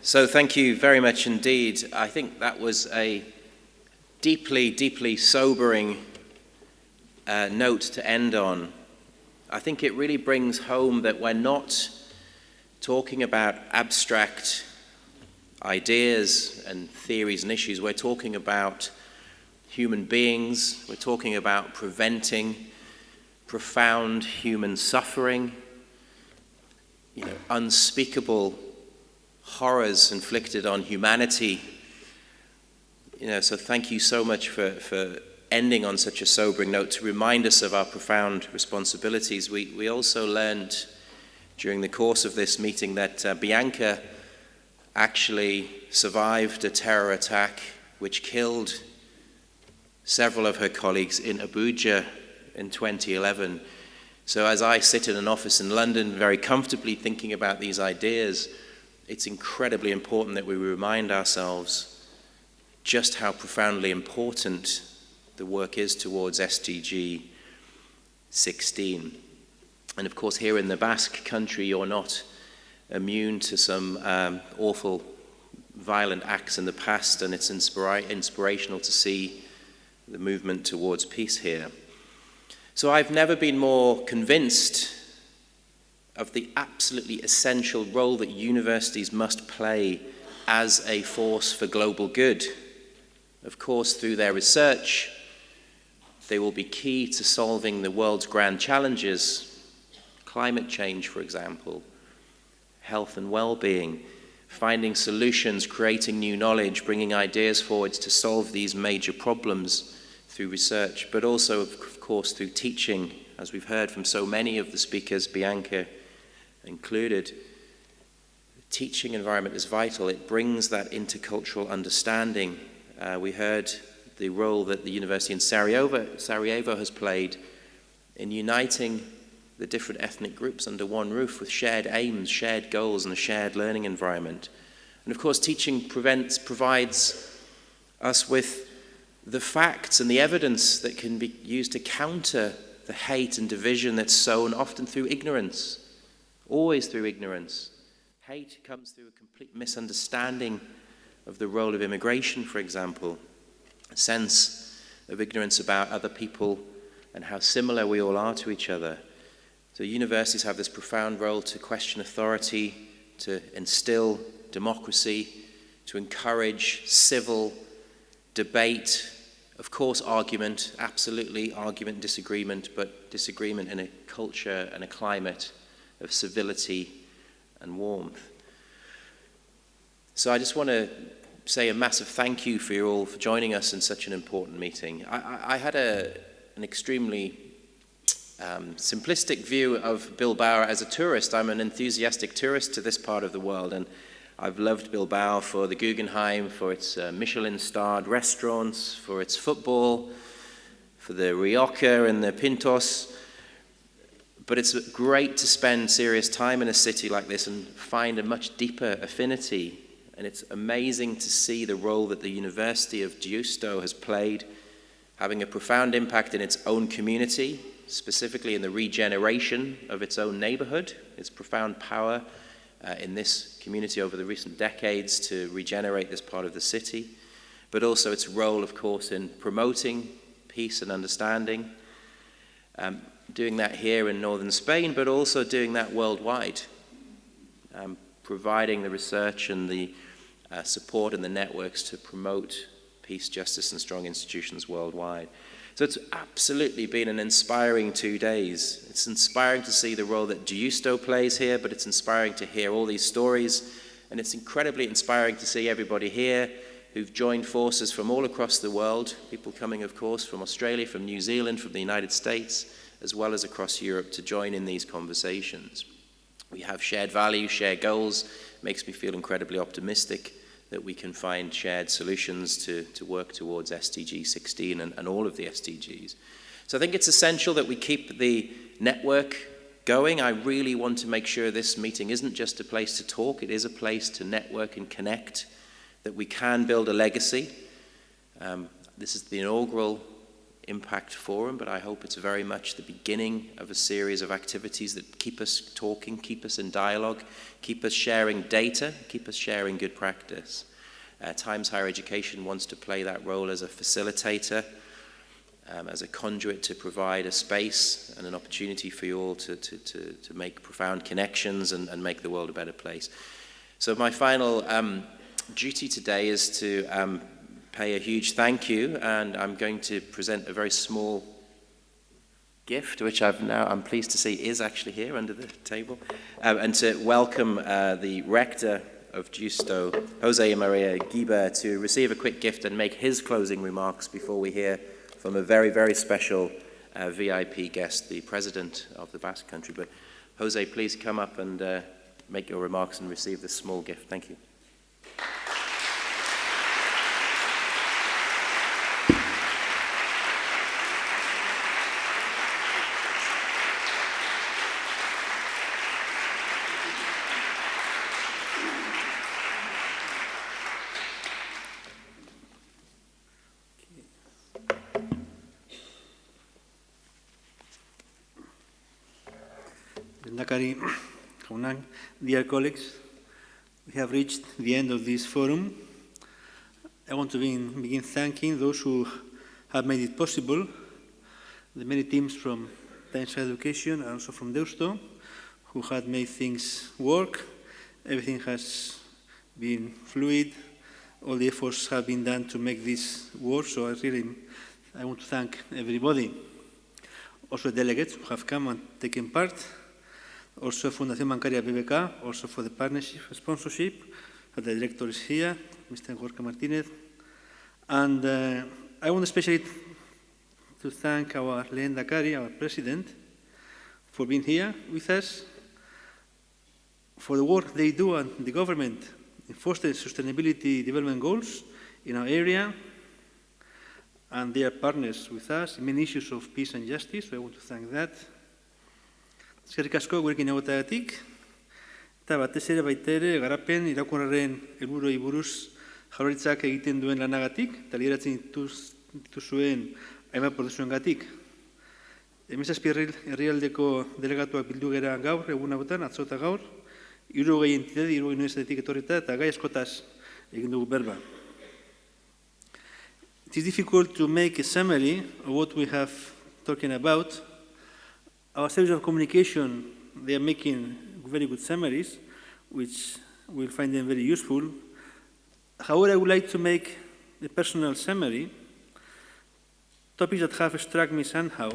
So thank you very much indeed. I think that was a deeply, deeply sobering note to end on. I think it really brings home that we're not talking about abstract ideas and theories and issues. We're talking about human beings. We're talking about preventing profound human suffering, unspeakable horrors inflicted on humanity. So thank you so much for ending on such a sobering note to remind us of our profound responsibilities. We also learned during the course of this meeting that Bianca actually survived a terror attack which killed several of her colleagues in Abuja in 2011. So as I sit in an office in London very comfortably thinking about these ideas, it's incredibly important that we remind ourselves just how profoundly important the work is towards SDG 16. And of course, here in the Basque country, you're not immune to some awful, violent acts in the past, and it's inspirational to see the movement towards peace here. So I've never been more convinced of the absolutely essential role that universities must play as a force for global good. Of course, through their research, they will be key to solving the world's grand challenges, climate change, for example, health and well-being, finding solutions, creating new knowledge, bringing ideas forwards to solve these major problems through research, but also, of course, through teaching, as we've heard from so many of the speakers, Bianca included. The teaching environment is vital. It brings that intercultural understanding. We heard the role that the university in Sarajevo has played in uniting the different ethnic groups under one roof with shared aims, shared goals, and a shared learning environment. And of course, teaching provides us with the facts and the evidence that can be used to counter the hate and division that's sown often through ignorance, always through ignorance. Hate comes through a complete misunderstanding of the role of immigration, for example, a sense of ignorance about other people and how similar we all are to each other. So universities have this profound role to question authority, to instill democracy, to encourage civil debate, of course argument, absolutely argument, disagreement, but disagreement in a culture and a climate of civility and warmth. So I just want to say a massive thank you for you all for joining us in such an important meeting. I had an extremely simplistic view of Bilbao as a tourist. I'm an enthusiastic tourist to this part of the world, and I've loved Bilbao for the Guggenheim, for its Michelin-starred restaurants, for its football, for the Rioja and the Pintos. But it's great to spend serious time in a city like this and find a much deeper affinity. And it's amazing to see the role that the University of Deusto has played, having a profound impact in its own community, specifically in the regeneration of its own neighborhood, its profound power in this community over the recent decades to regenerate this part of the city, but also its role, of course, in promoting peace and understanding, doing that here in northern Spain, but also doing that worldwide, providing the research and the support and the networks to promote peace, justice, and strong institutions worldwide. So it's absolutely been an inspiring 2 days. It's inspiring to see the role that Deusto plays here, but it's inspiring to hear all these stories, and it's incredibly inspiring to see everybody here who've joined forces from all across the world, people coming, of course, from Australia, from New Zealand, from the United States, as well as across Europe to join in these conversations. We have shared values, shared goals. It makes me feel incredibly optimistic that we can find shared solutions to work towards SDG 16 and all of the SDGs. So I think it's essential that we keep the network going. I really want to make sure this meeting isn't just a place to talk, it is a place to network and connect, that we can build a legacy. This is the inaugural impact forum, but I hope it's very much the beginning of a series of activities that keep us talking, keep us in dialogue, keep us sharing data, keep us sharing good practice. Times Higher Education wants to play that role as a facilitator, as a conduit to provide a space and an opportunity for you all to make profound connections and make the world a better place. So my final duty today is to pay a huge thank you, and I'm going to present a very small gift, which I'm pleased to see is actually here under the table, and to welcome the Rector of Deusto, José and María Guibert, to receive a quick gift and make his closing remarks before we hear from a very, very special VIP guest, the President of the Basque Country. But José, please come up and make your remarks and receive this small gift. Thank you. Dear colleagues, we have reached the end of this forum. I want to begin thanking those who have made it possible, the many teams from Times Higher Education and also from Deusto, who had made things work. Everything has been fluid. All the efforts have been done to make this work, so I want to thank everybody. Also delegates who have come and taken part. Also Fundación Bancaria BBK, also for the partnership, sponsorship. The director is here, Mr. Gorka Martinez. And I want especially to thank our Lehendakari, our president, for being here with us, for the work they do and the government in fostering sustainability development goals in our area, and they are partners with us in many issues of peace and justice, so I want to thank that. Eskerrik asko gurekin egoteagatik, eta batez ere baita ere garapen iraunkorraren helburuei buruz Jaurlaritzak egiten duen lanagatik eta lideratzen dituzuen hainbat prozesuengatik. 17 herrialdeko delegatuak bildu gera gaur, egun hauetan, atzo eta gaur, 60 entitate, 60 universitatetik etorrita eta gai askotaz egin dugu berba. It is difficult to make a summary of what we have talking about. Our service of communication, they are making very good summaries, which we'll find them very useful. However, I would like to make a personal summary. Topics that have struck me somehow.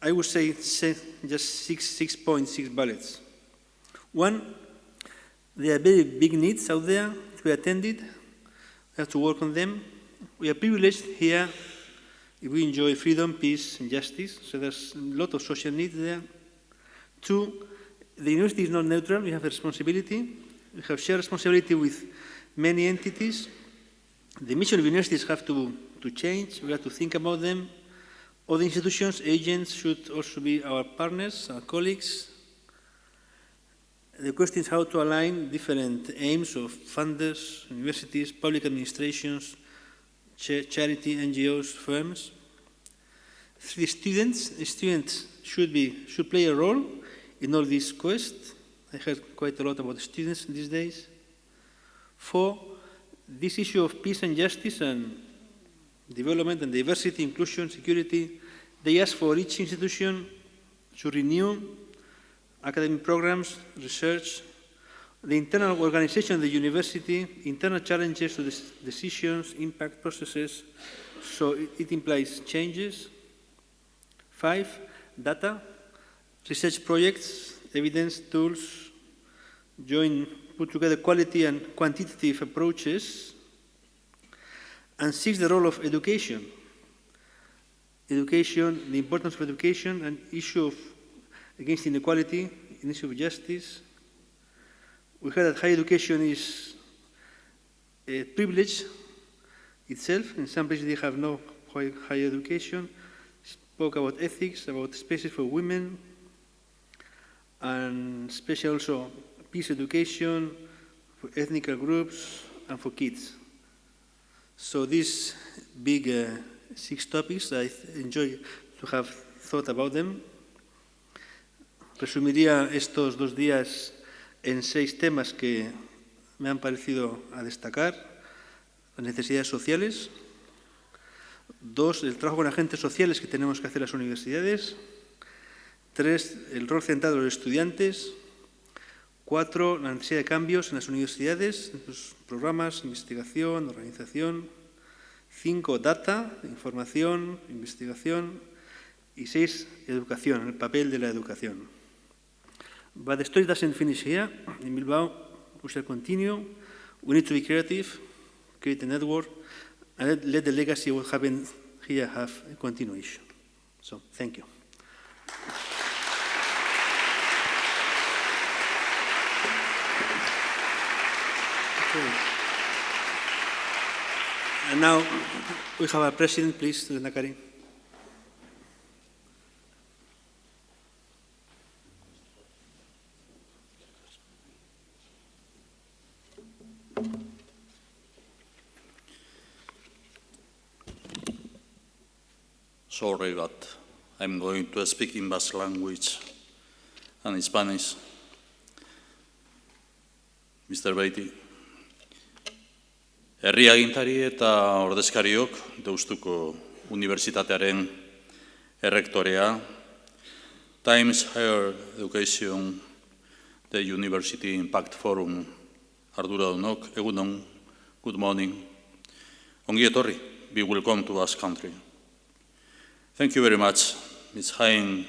I would say just 6.6 bullets. One, there are very big needs out there to be attended. We have to work on them. We are privileged here. We enjoy freedom, peace, and justice, so there's a lot of social needs there. Two, the university is not neutral. We have a responsibility. We have shared responsibility with many entities. The mission of universities have to change. We have to think about them. Other institutions, agents should also be our partners, our colleagues. The question is how to align different aims of funders, universities, public administrations, charity, NGOs, firms. The students should play a role in all this quest. I heard quite a lot about students these days. 4, this issue of peace and justice and development and diversity, inclusion, security, they ask for each institution to renew academic programs, research, the internal organization of the university, internal challenges to the decisions, impact processes, so it implies changes. 5, data, research projects, evidence, tools, put together quality and quantitative approaches. And 6, the role of education. Education, the importance of education, an issue against inequality, an issue of justice. We heard that higher education is a privilege itself. In some places they have no higher education. Spoke about ethics, about spaces for women, and especially also peace education for ethnic groups and for kids. So this big 6 topics. I enjoy to have thought about them. Resumiría estos 2 días en 6 temas que me han parecido a destacar. Las necesidades sociales. 2, el trabajo con agentes sociales que tenemos que hacer las universidades. 3, el rol central de los estudiantes. 4, la necesidad de cambios en las universidades, en sus programas, investigación, organización. 5, data, información, investigación. Y 6, educación, el papel de la educación. But the story doesn't finish here. In Bilbao, we shall continue. We need to be creative, create a network, and let the legacy of what happened here have a continuation. So, thank you. Okay. And now we have our president, please, Nakari. Sorry, but I'm going to speak in Basque language and in Spanish. Mr. Baty, herri agintari eta ordezkariok Deustuko Unibertsitatearen errektorea, Times Higher Education, the University Impact Forum arduradunok, egunon, good morning. Ongi etorri, be welcome to Basque country. Thank you very much, Ms. Hain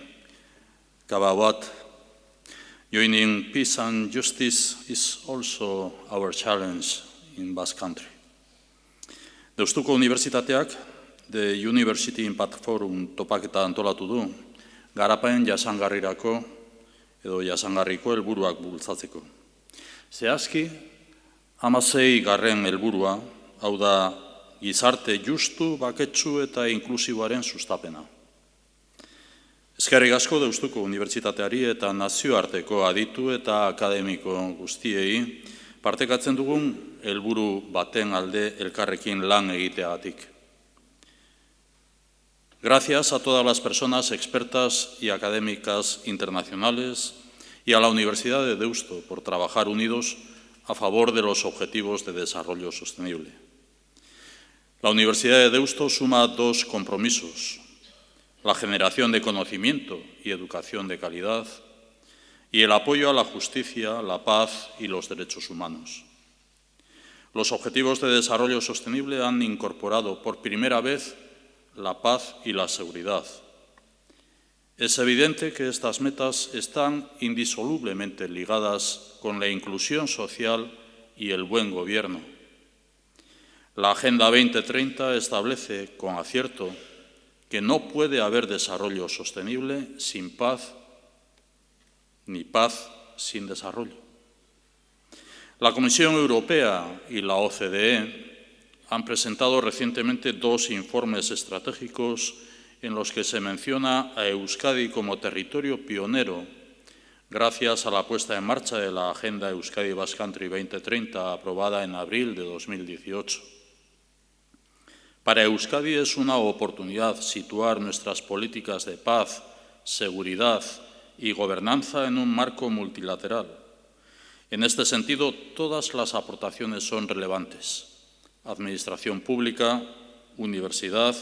Kabawat. Joining peace and justice is also our challenge in Basque country. Deustuko Unibertsitateak, the University Impact Forum topaketa antolatu du, garapen jasangarrirako edo jasangarriko helburuak bultzatzeko. Zehazki, 16. helburua, hau da, gizarte justu, baketsu eta inklusiboaren sustapena. Eskerrik asko Deustuko Unibertsitateari eta nazioarteko aditu eta akademiko guztiei partekatzen dugun helburu baten alde elkarrekin lan egiteagatik. Gracias a todas las personas expertas y académicas internacionales y a la Universidad de Deusto por trabajar unidos a favor de los objetivos de desarrollo sostenible. La Universidad de Deusto suma 2 compromisos: la generación de conocimiento y educación de calidad y el apoyo a la justicia, la paz y los derechos humanos. Los objetivos de desarrollo sostenible han incorporado por primera vez la paz y la seguridad. Es evidente que estas metas están indisolublemente ligadas con la inclusión social y el buen gobierno. La Agenda 2030 establece con acierto que no puede haber desarrollo sostenible sin paz, ni paz sin desarrollo. La Comisión Europea y la OCDE han presentado recientemente 2 informes estratégicos en los que se menciona a Euskadi como territorio pionero gracias a la puesta en marcha de la Agenda Euskadi Basque Country 2030 aprobada en abril de 2018. Para Euskadi es una oportunidad situar nuestras políticas de paz, seguridad y gobernanza en un marco multilateral. En este sentido, todas las aportaciones son relevantes. Administración pública, universidad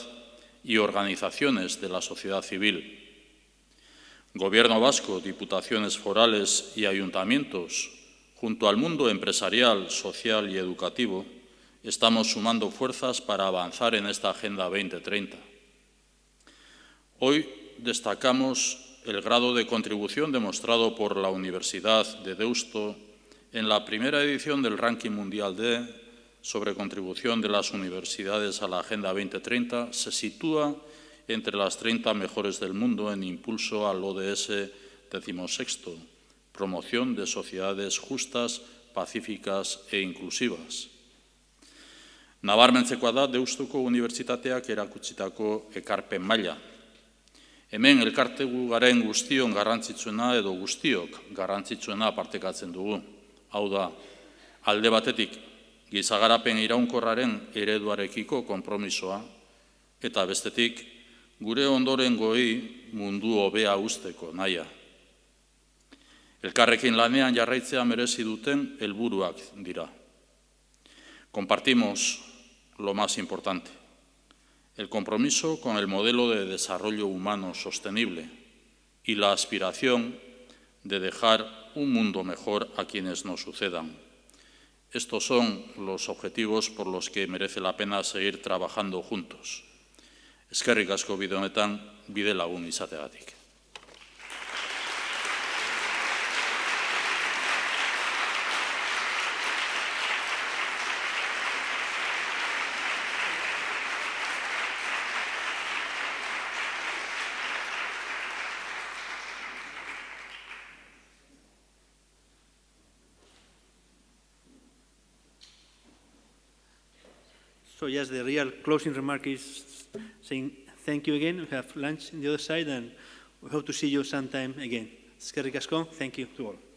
y organizaciones de la sociedad civil. Gobierno vasco, diputaciones forales y ayuntamientos, junto al mundo empresarial, social y educativo, estamos sumando fuerzas para avanzar en esta Agenda 2030. Hoy destacamos el grado de contribución demostrado por la Universidad de Deusto en la primera edición del Ranking Mundial D sobre contribución de las universidades a la Agenda 2030. Se sitúa entre las 30 mejores del mundo en impulso al ODS 16, promoción de sociedades justas, pacíficas e inclusivas. Nabarmentzekoa da Deustuko Unibertsitateak erakutsitako ekarpen maila. Hemen elkartegu garen guztion garrantzitsuena edo guztiok garrantzitsuena partekatzen dugu. Hau da, alde batetik, gizagarapen iraunkorraren ereduarekiko konpromisoa eta bestetik, gure ondorengoei mundu hobea usteko naia. Elkarrekin lanean jarraitzea merezi duten helburuak dira. Compartimos lo más importante, el compromiso con el modelo de desarrollo humano sostenible y la aspiración de dejar un mundo mejor a quienes nos sucedan. Estos son los objetivos por los que merece la pena seguir trabajando juntos. Eskerrik asko bide honetan, bide lagun izateagatik. So yes, the real closing remark is saying thank you again. We have lunch on the other side, and we hope to see you sometime again. Eskerrik asko. Thank you to all.